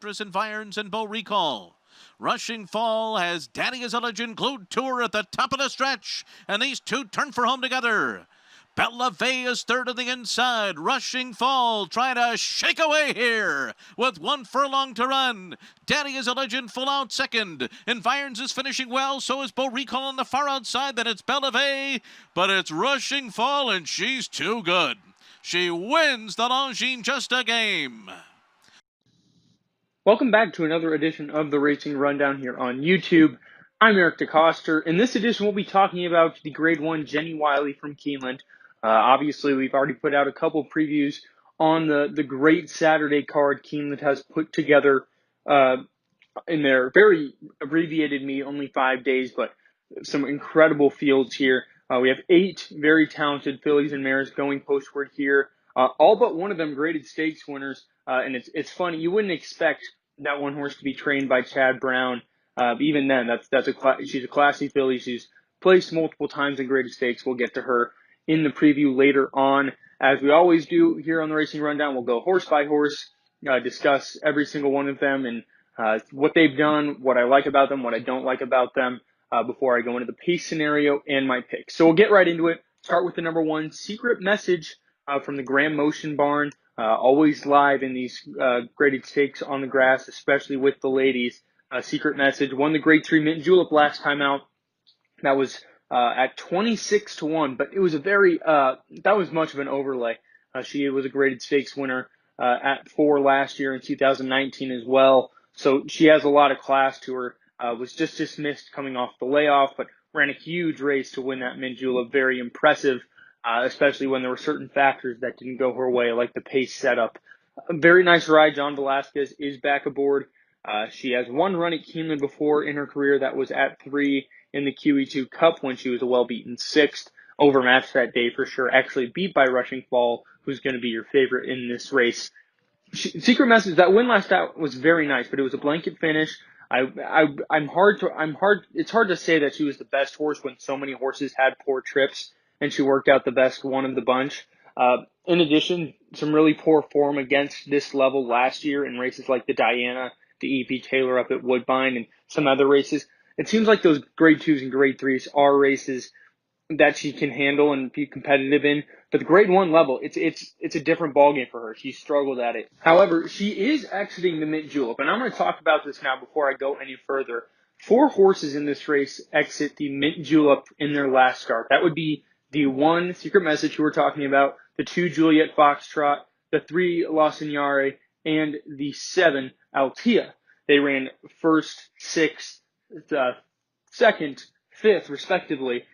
Actress, Environs, and Beau Recall. Rushing Fall has Daddy is a Legend glued to her at the top of the stretch, and these two turn for home together. Bella Vey is third on the inside. Rushing Fall trying to shake away here with 1 furlong to run. Daddy is a Legend full out second. Environs is finishing well, so is Beau Recall on the far outside. Then it's Bella Vey, but it's Rushing Fall, and she's too good. She wins the Longines Just a Game. Welcome back to another edition of the Racing Rundown here on YouTube. I'm Eric DeCoster. In this edition, we'll be talking about the Grade 1 Jenny Wiley from Keeneland. Obviously, we've already put out a couple previews on the great Saturday card Keeneland has put together in their very abbreviated meet, only 5 days, but some incredible fields here. We have 8 very talented fillies and mares going postward here. All but one of them graded stakes winners, and it's funny. You wouldn't expect that one horse to be trained by Chad Brown. Even then, she's a classy filly. She's placed multiple times in graded stakes. We'll get to her in the preview later on. As we always do here on the Racing Rundown, we'll go horse by horse, discuss every single one of them and what they've done, what I like about them, what I don't like about them, before I go into the pace scenario and my picks. So we'll get right into it. Start with the number 1, Secret Message from the Graham Motion Barn. Always live in these graded stakes on the grass, especially with the ladies. Secret Message won the Grade 3 Mint Julep last time out. That was at 26-1, but it was that was much of an overlay. She was a graded stakes winner at 4 last year in 2019 as well. So she has a lot of class to her. Was just dismissed coming off the layoff, but ran a huge race to win that Mint Julep. Very impressive, especially when there were certain factors that didn't go her way, like the pace setup. A very nice ride. John Velasquez is back aboard. She has one run at Keeneland before in her career. That was at 3 in the QE2 Cup when she was a well-beaten 6th. Overmatched that day for sure. Actually beat by Rushing Fall, who's going to be your favorite in this race. Secret Message, that win last out was very nice, but it was a blanket finish. It's hard to say that she was the best horse when so many horses had poor trips and she worked out the best one of the bunch. In addition, some really poor form against this level last year in races like the Diana, the E.P. Taylor up at Woodbine, and some other races. It seems like those grade 2s and grade 3s are races that she can handle and be competitive in. But the grade 1 level, it's a different ballgame for her. She struggled at it. However, she is exiting the Mint Julep, and I'm going to talk about this now before I go any further. 4 horses in this race exit the Mint Julep in their last start. That would be the 1 Secret Message who we're talking about, the 2 Juliet Foxtrot, the 3 La Signare, and the 7 Altea. They ran first, 6th, 2nd, 5th, respectively.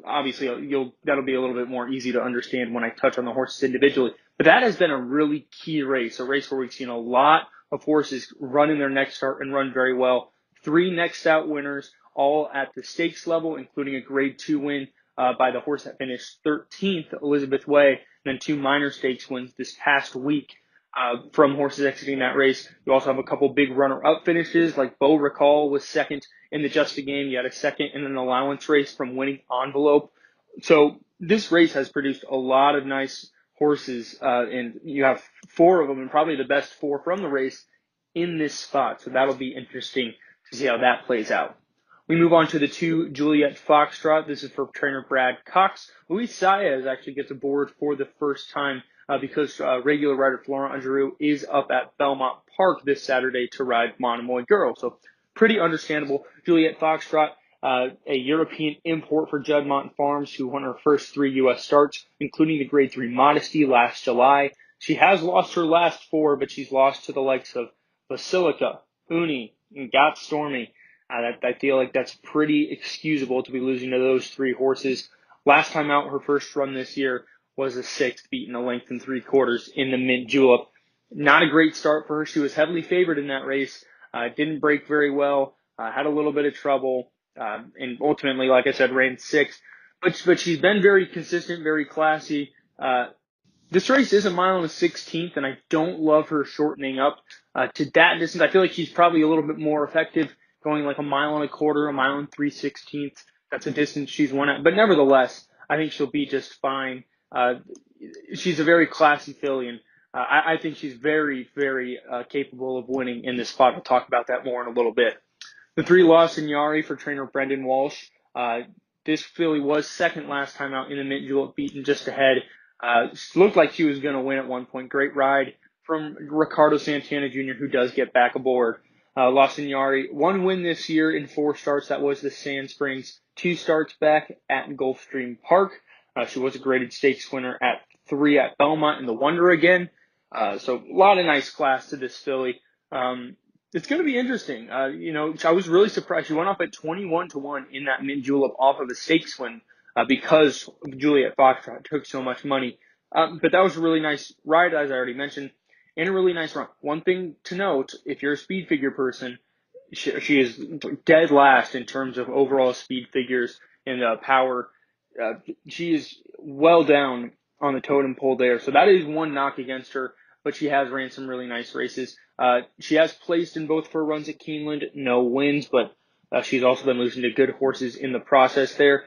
Obviously, that'll be a little bit more easy to understand when I touch on the horses individually. But that has been a really key race, a race where we've seen a lot of horses run in their next start and run very well. 3 next out winners, all at the stakes level, including a grade 2 win by the horse that finished 13th, Elizabeth Way, and then 2 minor stakes wins this past week from horses exiting that race. You also have a couple big runner-up finishes, like Beau Recall was second in the Just a Game. You had a second in an allowance race from Winning Envelope. So this race has produced a lot of nice horses, and you have 4 of them, and probably the best 4 from the race in this spot. So that'll be interesting to see how that plays out. We move on to the 2 Juliet Foxtrot. This is for trainer Brad Cox. Luis Saez actually gets aboard for the first time because regular rider Florent Angerou is up at Belmont Park this Saturday to ride Monomoy Girl. So pretty understandable. Juliet Foxtrot, a European import for Juddmonte Farms, who won her first 3 U.S. starts, including the Grade 3 Modesty last July. She has lost her last 4, but she's lost to the likes of Basilica, Uni, and Got Stormy. I feel like that's pretty excusable to be losing to those 3 horses. Last time out, her first run this year was a 6th, beating a length and 3/4 in the Mint Julep. Not a great start for her. She was heavily favored in that race. Didn't break very well. Had a little bit of trouble. And ultimately, like I said, ran 6th. But she's been very consistent, very classy. This race is a mile and a 16th, and I don't love her shortening up to that distance. I feel like she's probably a little bit more effective going like a mile and a quarter, a mile and 3/16. That's a distance she's won at. But nevertheless, I think she'll be just fine. She's a very classy filly, and I think she's very, very capable of winning in this spot. We'll talk about that more in a little bit. The 3 lost Signare for trainer Brendan Walsh. This filly was second last time out in the mint julep, beaten just ahead. Looked like she was going to win at one point. Great ride from Ricardo Santana Jr., who does get back aboard. Lost Signare, 1 win this year in 4 starts. That was the Sand Springs. 2 starts back at Gulfstream Park. She was a graded stakes winner at 3 at Belmont in the Wonder again. So a lot of nice class to this filly. It's going to be interesting. I was really surprised. She went off at 21-1 in that mint julep off of a stakes win because Juliet foxtrot took so much money. But that was a really nice ride, as I already mentioned, and a really nice run. One thing to note, if you're a speed figure person, she is dead last in terms of overall speed figures and power. She is well down on the totem pole there. So that is one knock against her, but she has ran some really nice races. She has placed in both of her runs at Keeneland, no wins, but she's also been losing to good horses in the process there.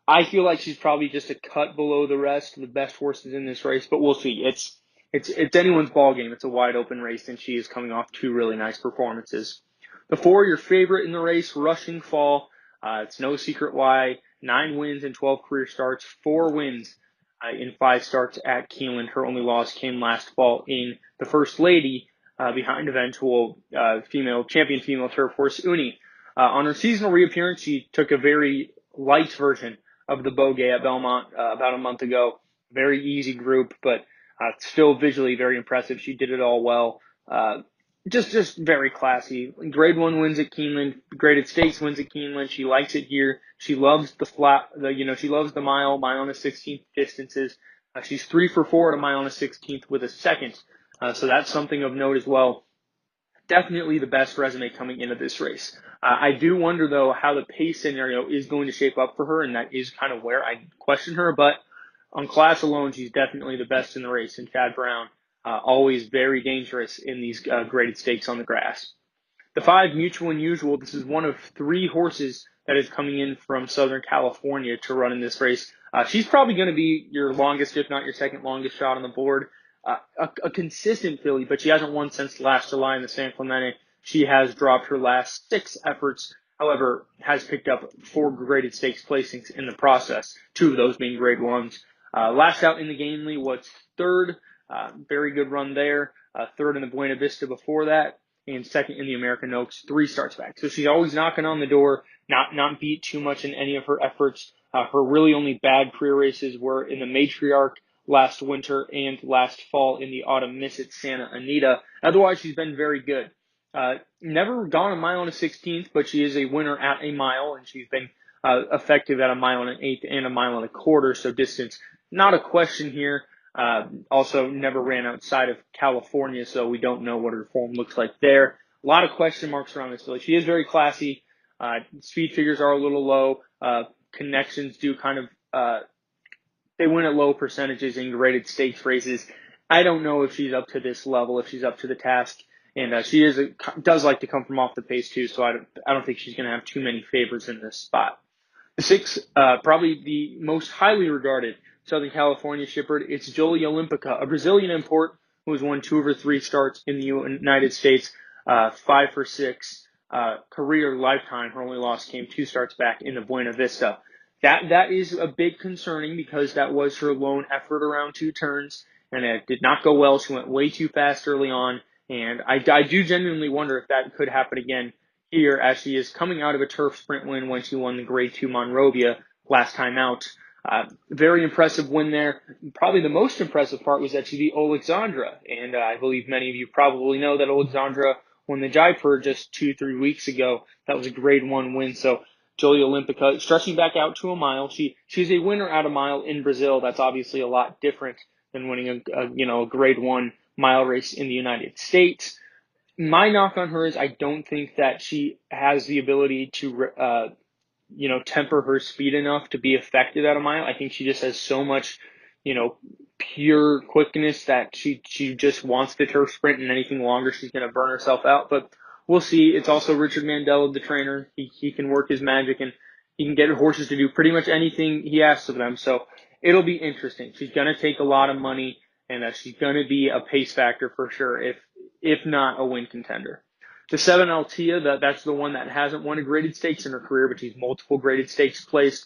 I feel like she's probably just a cut below the rest of the best horses in this race, but we'll see. It's anyone's ball game. It's a wide open race, and she is coming off 2 really nice performances. The 4, your favorite in the race, Rushing Fall. It's no secret why. 9 wins in 12 career starts, 4 wins in 5 starts at Keeneland. Her only loss came last fall in the First Lady behind eventual champion female turf horse Uni. On her seasonal reappearance, she took a very light version of the Bogey at Belmont about a month ago. Very easy group, but still visually very impressive. She did it all well. Just very classy. Grade 1 wins at Keeneland, graded stakes wins at Keeneland. She likes it here. She loves she loves the mile on a 16th distances. She's 3 for 4 at a mile on a 16th with a second. So that's something of note as well. Definitely the best resume coming into this race. I do wonder, though, how the pace scenario is going to shape up for her, and that is kind of where I question her. But on class alone, she's definitely the best in the race. And Chad Brown, always very dangerous in these graded stakes on the grass. The 5, Mutual Unusual. This is one of 3 horses that is coming in from Southern California to run in this race. She's probably going to be your longest, if not your second longest shot on the board. A consistent filly, but she hasn't won since last July in the San Clemente. She has dropped her last 6 efforts, however, has picked up 4 graded stakes placings in the process, 2 of those being grade 1s. Last out in the Gainley was 3rd. Very good run there. 3rd in the Buena Vista before that, and 2nd in the American Oaks, 3 starts back. So she's always knocking on the door, not beat too much in any of her efforts. Her really only bad career races were in the Matriarch last winter and last fall in the Autumn Miss at Santa Anita. Otherwise, she's been very good. Never gone a mile and a 16th, but she is a winner at a mile, and she's been effective at a mile and an 1/8 and a mile and a 1/4, so distance not a question here. Also never ran outside of California, so we don't know what her form looks like there. A lot of question marks around this filly. She is very classy. Speed figures are a little low. Connections do kind of they win at low percentages in graded stakes races. I don't know if she's up to this level, if she's up to the task. And she does like to come from off the pace too, so I don't think she's going to have too many favorites in this spot. The 6, probably the most highly regarded Southern California shepherd, it's Jolie Olimpica, a Brazilian import who has won 2 of her 3 starts in the United States, 5 for 6 career lifetime. Her only loss came 2 starts back in the Buena Vista. That is a bit concerning because that was her lone effort around 2 turns, and it did not go well. She went way too fast early on, and I do genuinely wonder if that could happen again here, as she is coming out of a turf sprint win when she won the Grade 2 Monrovia last time out. Very impressive win there. Probably the most impressive part was that she beat Alexandra, and I believe many of you probably know that Alexandra won the Jaipur just 2-3 weeks ago. That was a Grade 1 win, so Jolie Olimpica stretching back out to a mile. She's a winner at a mile in Brazil. That's obviously a lot different than winning a Grade 1 mile race in the United States. My knock on her is I don't think that she has the ability to temper her speed enough to be effective at a mile. I think she just has so much pure quickness that she just wants the turf sprint, and anything longer she's going to burn herself out. But we'll see. It's also Richard Mandela, the trainer. He can work his magic, and he can get horses to do pretty much anything he asks of them. So it'll be interesting. She's going to take a lot of money. and she's going to be a pace factor for sure, if not a win contender. The 7 Altea, that's the one that hasn't won a graded stakes in her career, but she's multiple graded stakes placed.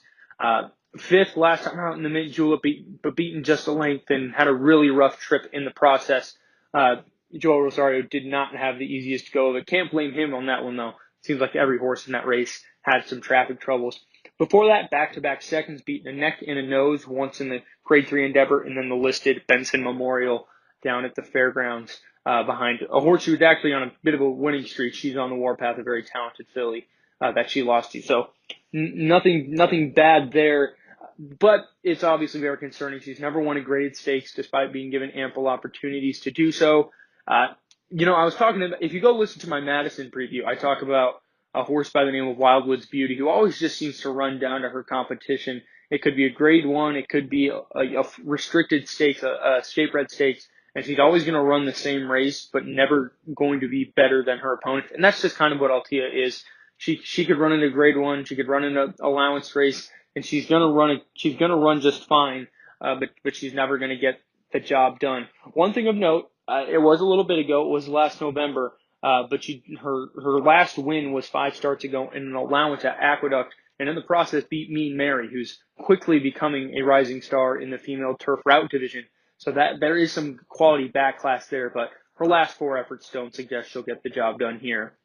Fifth last time out in the Mint Julep, but beaten just a length and had a really rough trip in the process. Joel Rosario did not have the easiest go of it. Can't blame him on that one, though. Seems like every horse in that race had some traffic troubles. Before that, back-to-back seconds, beaten a neck and a nose, once in the Grade 3 Endeavor, and then the listed Benson Memorial down at the fairgrounds behind a horse who was actually on a bit of a winning streak. She's on the warpath, a very talented filly that she lost to. So nothing bad there, but it's obviously very concerning. She's never won a graded stakes despite being given ample opportunities to do so. I was talking about, if you go listen to my Madison preview, I talk about a horse by the name of Wildwood's Beauty, who always just seems to run down to her competition. It could be a grade 1, it could be a restricted stakes, a state-bred stakes, and she's always going to run the same race, but never going to be better than her opponent. And that's just kind of what Altea is. She could run in a grade 1, she could run in an allowance race, and she's going to run just fine, but she's never going to get the job done. One thing of note, it was a little bit ago, it was last November, but her last win was 5 starts ago in an allowance at Aqueduct, and in the process beat Mean Mary, who's quickly becoming a rising star in the female turf route division. So that there is some quality back class there, but her last 4 efforts don't suggest she'll get the job done here.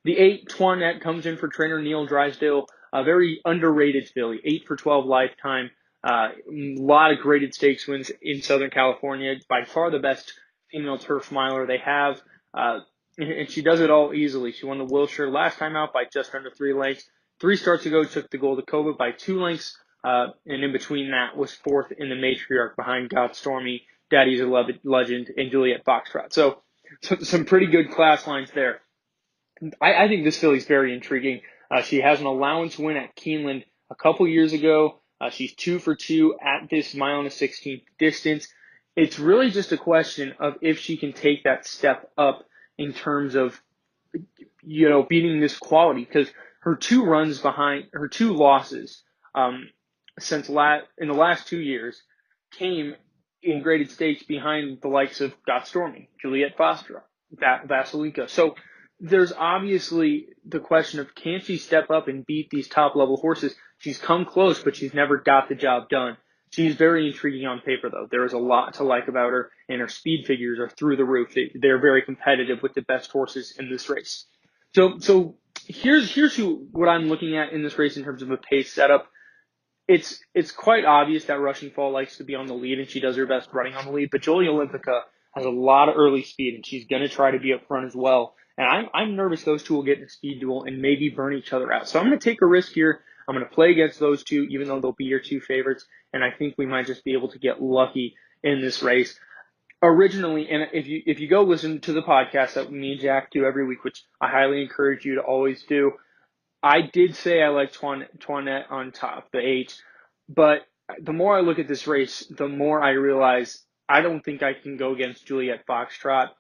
The 8, Twinet, comes in for trainer Neil Drysdale, a very underrated filly, 8 for 12 lifetime. A lot of graded stakes wins in Southern California. By far the best female turf miler they have. And she does it all easily. She won the Wilshire last time out by just under 3 lengths. 3 starts ago, took the Gold Cova by 2 lengths. And in between that was 4th in the Matriarch behind God Stormy, Daddy's a Legend, and Juliet Foxtrot. So some pretty good class lines there. I think this filly's very intriguing. She has an allowance win at Keeneland a couple years ago. She's 2 for 2 at this 1:16 distance. It's really just a question of if she can take that step up in terms of, beating this quality, because her 2 losses, in the last 2 years came in graded stakes behind the likes of Got Stormy, Juliet Foster, Vasilika. So there's obviously the question of, can she step up and beat these top level horses? She's come close, but she's never got the job done. She's very intriguing on paper, though. There is a lot to like about her, and her speed figures are through the roof. They're very competitive with the best horses in this race. So here's what I'm looking at in this race in terms of a pace setup. It's quite obvious that Rushing Fall likes to be on the lead, and she does her best running on the lead. But Jolie Olimpica has a lot of early speed, and she's going to try to be up front as well. And I'm nervous those two will get in a speed duel and maybe burn each other out. So I'm going to take a risk here. I'm going to play against those two, even though they'll be your 2 favorites. And I think we might just be able to get lucky in this race. Originally, and if you go listen to the podcast that me and Jack do every week, which I highly encourage you to always do, I did say I like Twinet on top, the 8. But the more I look at this race, the more I realize I don't think I can go against Juliet Foxtrot.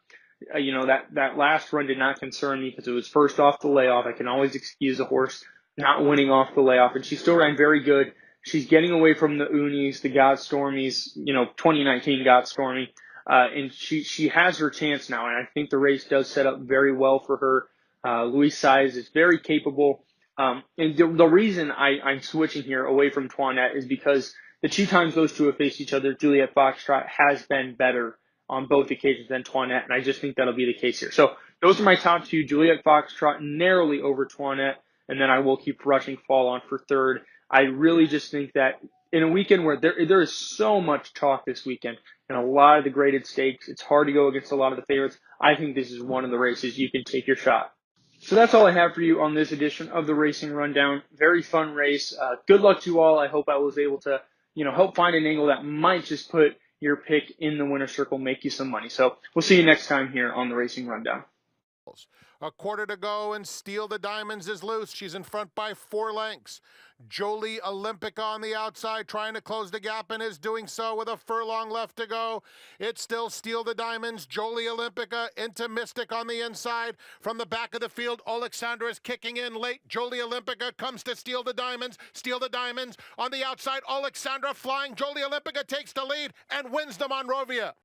That last run did not concern me because it was first off the layoff. I can always excuse a horse not winning off the layoff, and she still ran very good. She's getting away from the Unis, the God Stormies, 2019 God Stormy, and she has her chance now, and I think the race does set up very well for her. Louise Size is very capable, and the reason I'm switching here away from Twinet is because the 2 times those two have faced each other, Juliet Foxtrot has been better on both occasions than Twinet, and I just think that'll be the case here. So those are my top 2, Juliet Foxtrot narrowly over Twinet, and then I will keep Rushing Fall on for 3rd. I really just think that in a weekend where there is so much talk this weekend and a lot of the graded stakes, it's hard to go against a lot of the favorites. I think this is one of the races you can take your shot. So that's all I have for you on this edition of the Racing Rundown. Very fun race. Good luck to you all. I hope I was able to, help find an angle that might just put your pick in the winner's circle, make you some money. So we'll see you next time here on the Racing Rundown. A quarter to go, and Steal the Diamonds is loose. She's in front by 4 lengths. Jolie Olimpica on the outside, trying to close the gap, and is doing so with a furlong left to go. It's still Steal the Diamonds, Jolie Olimpica into Mystic on the inside. From the back of the field, Alexandra is kicking in late. Jolie Olimpica comes to Steal the Diamonds. Steal the Diamonds on the outside. Alexandra flying. Jolie Olimpica takes the lead and wins the Monrovia.